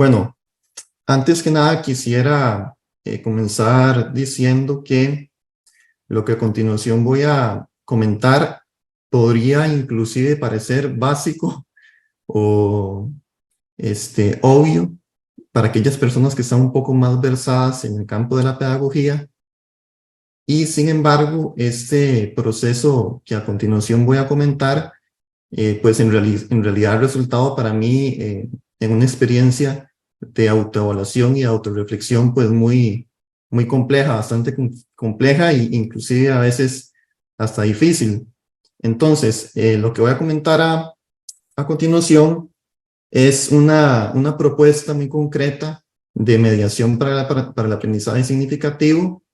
Bueno, antes que nada quisiera comenzar diciendo que lo que a continuación voy a comentar podría inclusive parecer básico o obvio para aquellas personas que están un poco más versadas en el campo de la pedagogía, y sin embargo este proceso que a continuación voy a comentar pues en realidad ha resultado para mí en una experiencia de autoevaluación y de autorreflexión pues muy compleja, bastante compleja e inclusive a veces hasta difícil. Entonces, lo que voy a comentar a continuación es una propuesta muy concreta de mediación para el aprendizaje significativo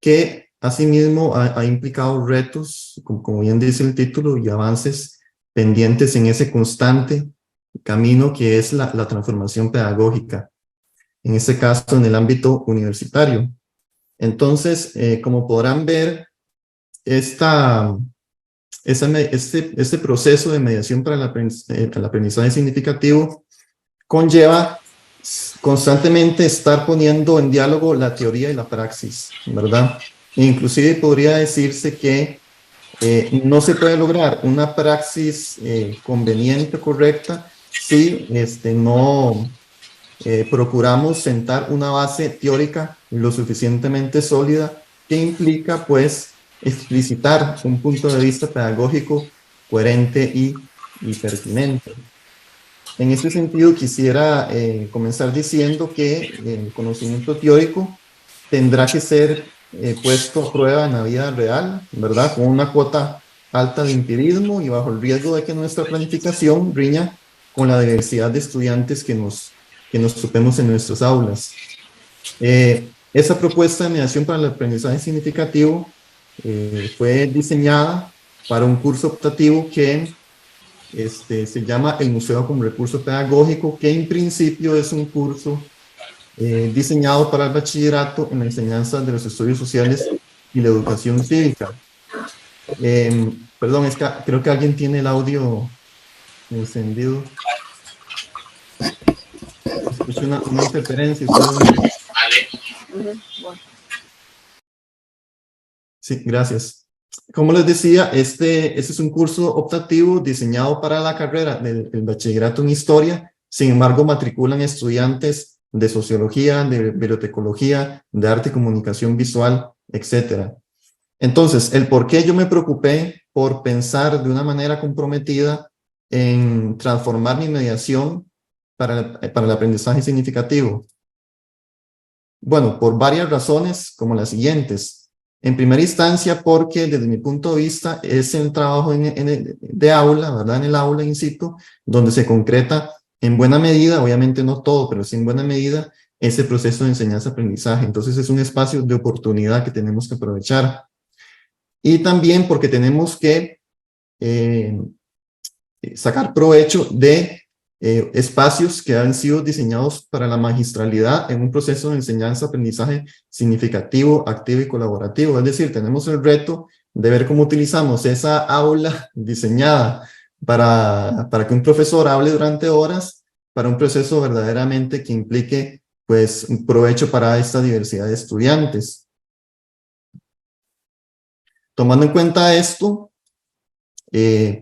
que asimismo ha implicado retos, como bien dice el título, y avances pendientes en ese constante camino que es la transformación pedagógica, en este caso en el ámbito universitario. Entonces, como podrán ver, este proceso de mediación para el aprendizaje significativo conlleva constantemente estar poniendo en diálogo la teoría y la praxis, ¿verdad? Inclusive podría decirse que no se puede lograr una praxis conveniente, correcta, si no procuramos sentar una base teórica lo suficientemente sólida que implica, pues, explicitar un punto de vista pedagógico coherente y pertinente. En este sentido, quisiera comenzar diciendo que el conocimiento teórico tendrá que ser puesto a prueba en la vida real, ¿verdad? Con una cuota alta de empirismo y bajo el riesgo de que nuestra planificación riña con la diversidad de estudiantes que nos topemos en nuestras aulas. Esa propuesta de mediación para el aprendizaje significativo fue diseñada para un curso optativo que se llama El Museo como Recurso Pedagógico, que en principio es un curso diseñado para el bachillerato en la enseñanza de los estudios sociales y la educación cívica. Perdón, es que creo que alguien tiene el audio encendido. Escucho una interferencia. Sí, gracias. Como les decía, este es un curso optativo diseñado para la carrera del bachillerato en historia. Sin embargo, matriculan estudiantes de sociología, de bibliotecología, de arte y comunicación visual, etc. Entonces, el por qué yo me preocupé por pensar de una manera comprometida en transformar mi mediación para el aprendizaje significativo. Bueno, por varias razones, como las siguientes. En primera instancia, porque desde mi punto de vista es el trabajo de aula, ¿verdad? En el aula in situ, donde se concreta en buena medida, obviamente no todo, pero sí en buena medida, ese proceso de enseñanza-aprendizaje. Entonces es un espacio de oportunidad que tenemos que aprovechar. Y también porque tenemos que sacar provecho de espacios que han sido diseñados para la magistralidad en un proceso de enseñanza-aprendizaje significativo, activo y colaborativo. Es decir, tenemos el reto de ver cómo utilizamos esa aula diseñada para que un profesor hable durante horas, para un proceso verdaderamente que implique pues un provecho para esta diversidad de estudiantes. Tomando en cuenta esto,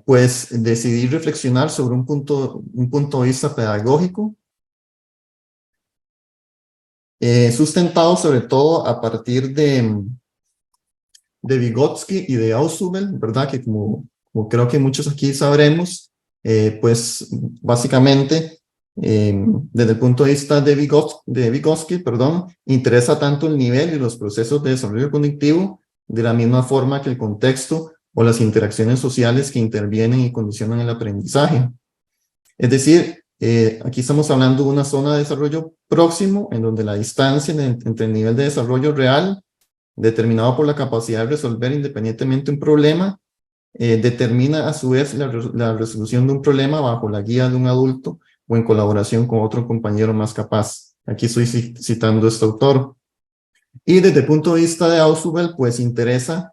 pues decidí reflexionar sobre un punto de vista pedagógico, sustentado sobre todo a partir de Vygotsky y de Ausubel, ¿verdad? Que como creo que muchos aquí sabremos, pues básicamente desde el punto de vista de Vygotsky, perdón, interesa tanto el nivel y los procesos de desarrollo cognitivo de la misma forma que el contexto o las interacciones sociales que intervienen y condicionan el aprendizaje. Es decir, aquí estamos hablando de una zona de desarrollo próximo en donde la distancia entre el nivel de desarrollo real, determinado por la capacidad de resolver independientemente un problema, determina a su vez la resolución de un problema bajo la guía de un adulto o en colaboración con otro compañero más capaz. Aquí estoy citando a este autor. Y desde el punto de vista de Ausubel, pues interesa,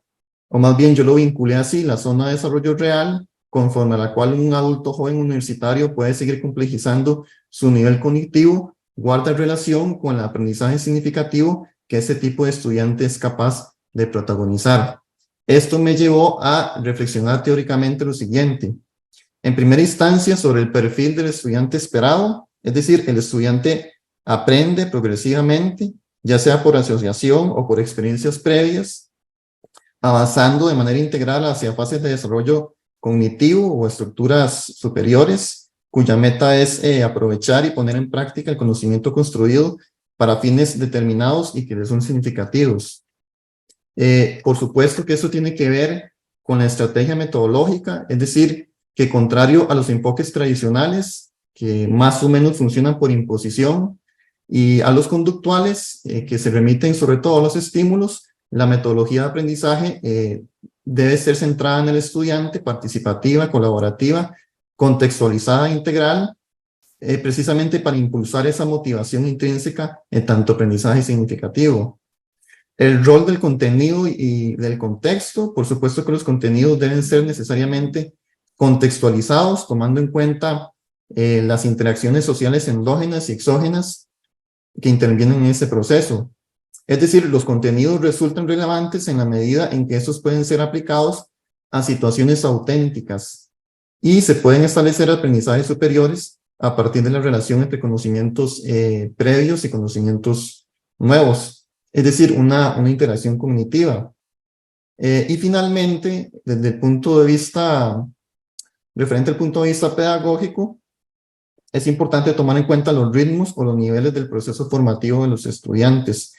o más bien yo lo vinculé así, la zona de desarrollo real, conforme a la cual un adulto joven universitario puede seguir complejizando su nivel cognitivo guarda relación con el aprendizaje significativo que ese tipo de estudiante es capaz de protagonizar. Esto me llevó a reflexionar teóricamente lo siguiente. En primera instancia, sobre el perfil del estudiante esperado, es decir, el estudiante aprende progresivamente, ya sea por asociación o por experiencias previas, avanzando de manera integral hacia fases de desarrollo cognitivo o estructuras superiores, cuya meta es aprovechar y poner en práctica el conocimiento construido para fines determinados y que les son significativos. Por supuesto que eso tiene que ver con la estrategia metodológica, es decir, que contrario a los enfoques tradicionales, que más o menos funcionan por imposición, y a los conductuales, que se remiten sobre todo a los estímulos, la metodología de aprendizaje debe ser centrada en el estudiante, participativa, colaborativa, contextualizada e integral, precisamente para impulsar esa motivación intrínseca en tanto aprendizaje significativo. El rol del contenido y del contexto, por supuesto que los contenidos deben ser necesariamente contextualizados, tomando en cuenta las interacciones sociales endógenas y exógenas que intervienen en ese proceso. Es decir, los contenidos resultan relevantes en la medida en que estos pueden ser aplicados a situaciones auténticas y se pueden establecer aprendizajes superiores a partir de la relación entre conocimientos previos y conocimientos nuevos. Es decir, una interacción cognitiva. Y finalmente, desde el punto de vista, referente al punto de vista pedagógico, es importante tomar en cuenta los ritmos o los niveles del proceso formativo de los estudiantes.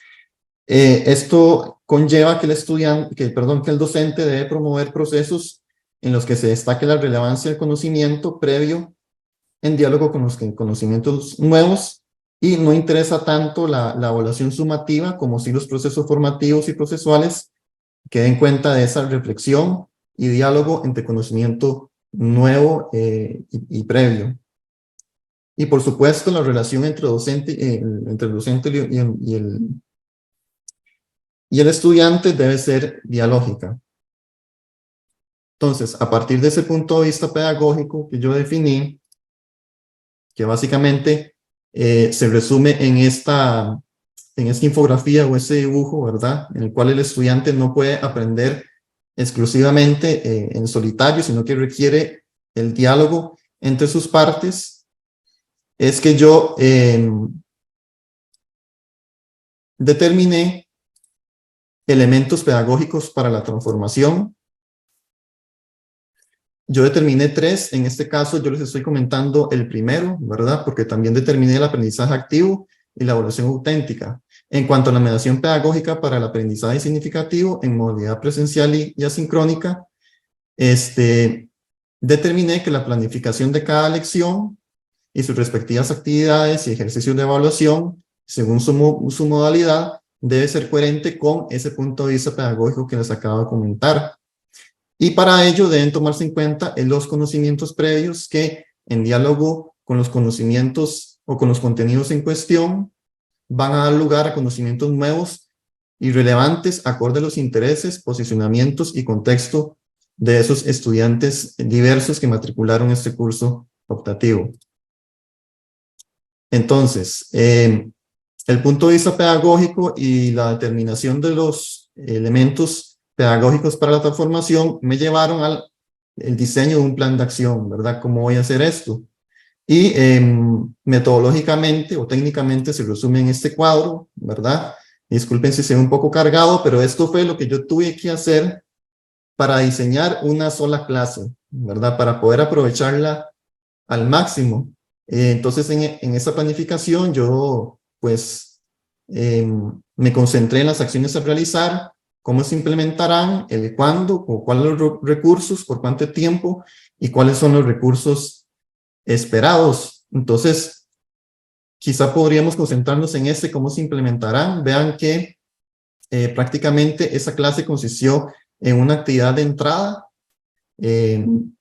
Esto conlleva que el docente debe promover procesos en los que se destaque la relevancia del conocimiento previo en diálogo con los conocimientos nuevos, y no interesa tanto la evaluación sumativa como si los procesos formativos y procesuales que den cuenta de esa reflexión y diálogo entre conocimiento nuevo y previo. Y por supuesto la relación entre el docente y el estudiante debe ser dialógica. Entonces, a partir de ese punto de vista pedagógico que yo definí, que básicamente se resume en esta infografía o ese dibujo, ¿verdad? En el cual el estudiante no puede aprender exclusivamente en solitario, sino que requiere el diálogo entre sus partes. Es que yo determiné elementos pedagógicos para la transformación. Yo determiné 3, en este caso yo les estoy comentando el primero, ¿verdad? Porque también determiné el aprendizaje activo y la evaluación auténtica. En cuanto a la mediación pedagógica para el aprendizaje significativo en modalidad presencial y asincrónica, determiné que la planificación de cada lección y sus respectivas actividades y ejercicios de evaluación, según su modalidad, debe ser coherente con ese punto de vista pedagógico que les acabo de comentar. Y para ello deben tomarse en cuenta los conocimientos previos que, en diálogo con los conocimientos o con los contenidos en cuestión, van a dar lugar a conocimientos nuevos y relevantes acorde a los intereses, posicionamientos y contexto de esos estudiantes diversos que matricularon este curso optativo. Entonces, el punto de vista pedagógico y la determinación de los elementos pedagógicos para la transformación me llevaron al diseño de un plan de acción, ¿verdad? ¿Cómo voy a hacer esto? Y metodológicamente o técnicamente se resume en este cuadro, ¿verdad? Disculpen si se ve un poco cargado, pero esto fue lo que yo tuve que hacer para diseñar una sola clase, ¿verdad? Para poder aprovecharla al máximo. Entonces, en esa planificación yo, pues, me concentré en las acciones a realizar, cómo se implementarán, el cuándo, o cuáles son los recursos, por cuánto tiempo, y cuáles son los recursos esperados. Entonces, quizá podríamos concentrarnos en cómo se implementarán. Vean que prácticamente esa clase consistió en una actividad de entrada, en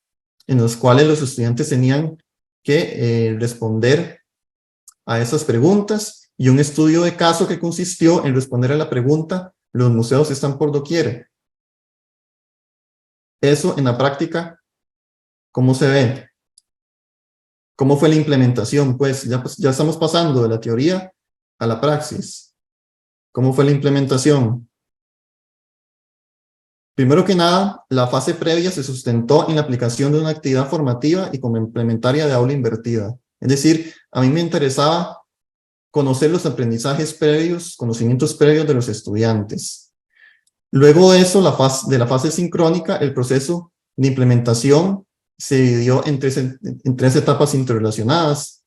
los cuales los estudiantes tenían que responder a esas preguntas, y un estudio de caso que consistió en responder a la pregunta: ¿los museos están por doquier? Eso en la práctica, ¿cómo se ve? ¿Cómo fue la implementación? Pues ya estamos pasando de la teoría a la praxis. ¿Cómo fue la implementación? Primero que nada, la fase previa se sustentó en la aplicación de una actividad formativa y complementaria de aula invertida. Es decir, a mí me interesaba conocer los aprendizajes previos, conocimientos previos de los estudiantes. Luego de eso, de la fase sincrónica, el proceso de implementación se dividió en tres etapas interrelacionadas,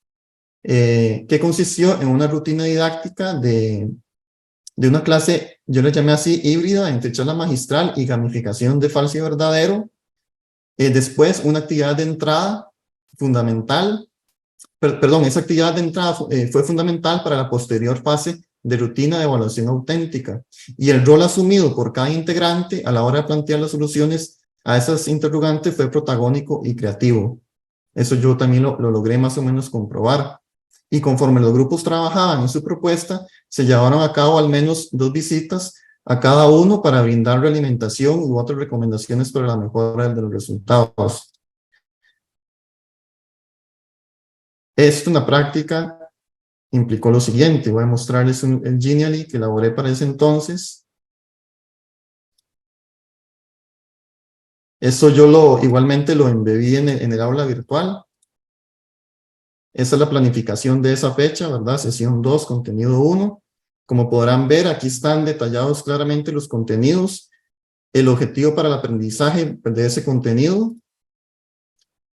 que consistió en una rutina didáctica de una clase, yo le llamé así, híbrida, entre charla magistral y gamificación de falso y verdadero. Después, una actividad de entrada fundamental, perdón, esa actividad de entrada fue fundamental para la posterior fase de rutina de evaluación auténtica. Y el rol asumido por cada integrante a la hora de plantear las soluciones a esas interrogantes fue protagónico y creativo. Eso yo también lo logré más o menos comprobar. Y conforme los grupos trabajaban en su propuesta, se llevaron a cabo al menos 2 visitas a cada uno para brindar realimentación u otras recomendaciones para la mejora de los resultados. Esto en la práctica implicó lo siguiente. Voy a mostrarles el Genially que elaboré para ese entonces. Eso yo igualmente lo embebí en el aula virtual. Esa es la planificación de esa fecha, ¿verdad? Sesión 2, contenido 1. Como podrán ver, aquí están detallados claramente los contenidos, el objetivo para el aprendizaje de ese contenido,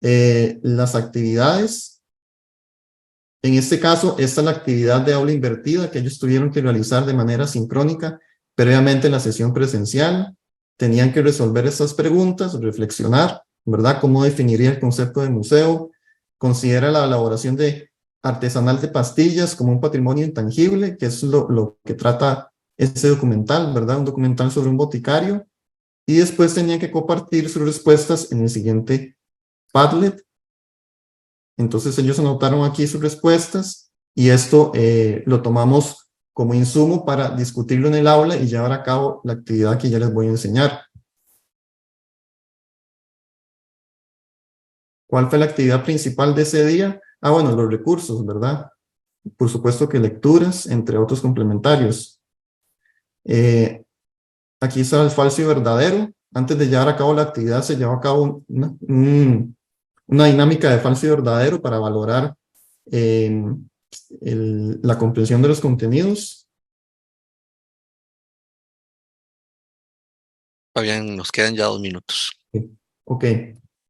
las actividades. En este caso, esta es la actividad de aula invertida que ellos tuvieron que realizar de manera sincrónica previamente en la sesión presencial. Tenían que resolver estas preguntas, reflexionar, ¿verdad? ¿Cómo definiría el concepto de museo? Considera la elaboración de artesanal de pastillas como un patrimonio intangible, que es lo que trata este documental, ¿verdad? Un documental sobre un boticario. Y después tenían que compartir sus respuestas en el siguiente Padlet. Entonces ellos anotaron aquí sus respuestas y esto lo tomamos como insumo para discutirlo en el aula y llevar a cabo la actividad que ya les voy a enseñar. ¿Cuál fue la actividad principal de ese día? Ah, bueno, los recursos, ¿verdad? Por supuesto que lecturas, entre otros complementarios. Aquí está el falso y verdadero. Antes de llevar a cabo la actividad se llevó a cabo una dinámica de falso y verdadero para valorar la comprensión de los contenidos. Fabián, nos quedan ya 2 minutos. Ok.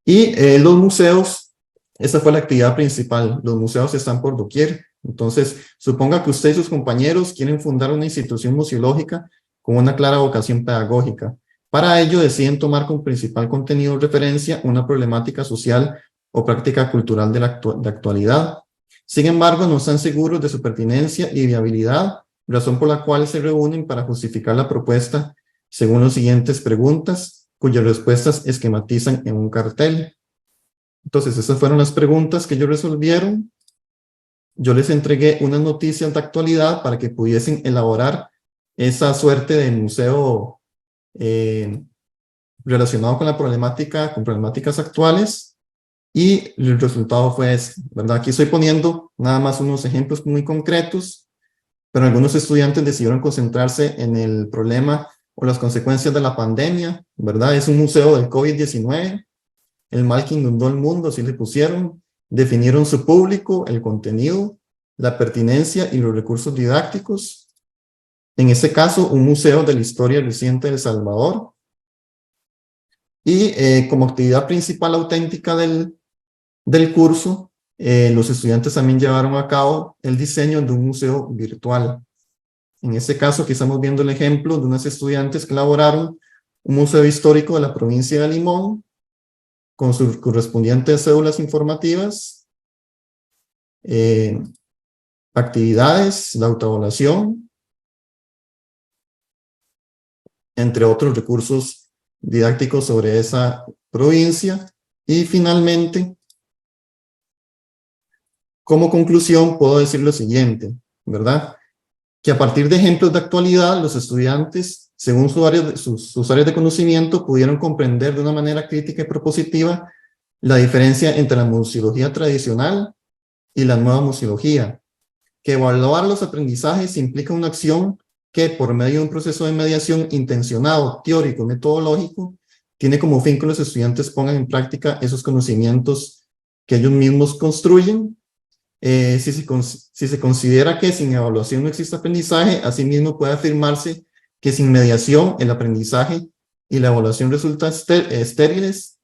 Y los museos, esa fue la actividad principal. Los museos están por doquier. Entonces, suponga que usted y sus compañeros quieren fundar una institución museológica con una clara vocación pedagógica. Para ello, deciden tomar como principal contenido de referencia una problemática social o práctica cultural de actualidad. Sin embargo, no están seguros de su pertinencia y viabilidad, razón por la cual se reúnen para justificar la propuesta según las siguientes preguntas, cuyas respuestas esquematizan en un cartel. Entonces, esas fueron las preguntas que ellos resolvieron. Yo les entregué unas noticias de actualidad para que pudiesen elaborar esa suerte de museo relacionado con la problemática, con problemáticas actuales, y el resultado fue este, ¿verdad? Aquí estoy poniendo nada más unos ejemplos muy concretos, pero algunos estudiantes decidieron concentrarse en el problema o las consecuencias de la pandemia, ¿verdad? Es un museo del COVID-19, el mal que inundó el mundo, así le pusieron, definieron su público, el contenido, la pertinencia y los recursos didácticos. En este caso, un museo de la historia reciente de El Salvador. Y como actividad principal auténtica del curso, los estudiantes también llevaron a cabo el diseño de un museo virtual. En este caso, aquí estamos viendo el ejemplo de unos estudiantes que elaboraron un museo histórico de la provincia de Limón, con sus correspondientes cédulas informativas, actividades, la autoevaluación, entre otros recursos didácticos sobre esa provincia. Y finalmente, como conclusión, puedo decir lo siguiente, ¿verdad? Que a partir de ejemplos de actualidad, los estudiantes, según sus áreas de conocimiento, pudieron comprender de una manera crítica y propositiva la diferencia entre la museología tradicional y la nueva museología, que evaluar los aprendizajes implica una acción que por medio de un proceso de mediación intencionado, teórico, metodológico, tiene como fin que los estudiantes pongan en práctica esos conocimientos que ellos mismos construyen. Si se considera que sin evaluación no existe aprendizaje, asimismo puede afirmarse que sin mediación el aprendizaje y la evaluación resultan estériles.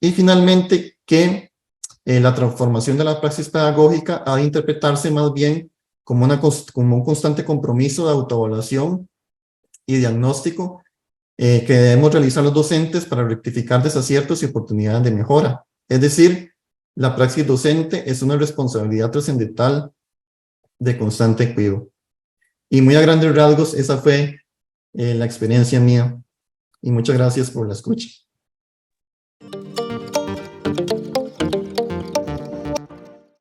Y finalmente que la transformación de la praxis pedagógica ha de interpretarse más bien como un constante compromiso de autoevaluación y diagnóstico que debemos realizar los docentes para rectificar desaciertos y oportunidades de mejora. Es decir, la praxis docente es una responsabilidad trascendental de constante cuidado. Y muy a grandes rasgos, esa fue la experiencia mía. Y muchas gracias por la escucha.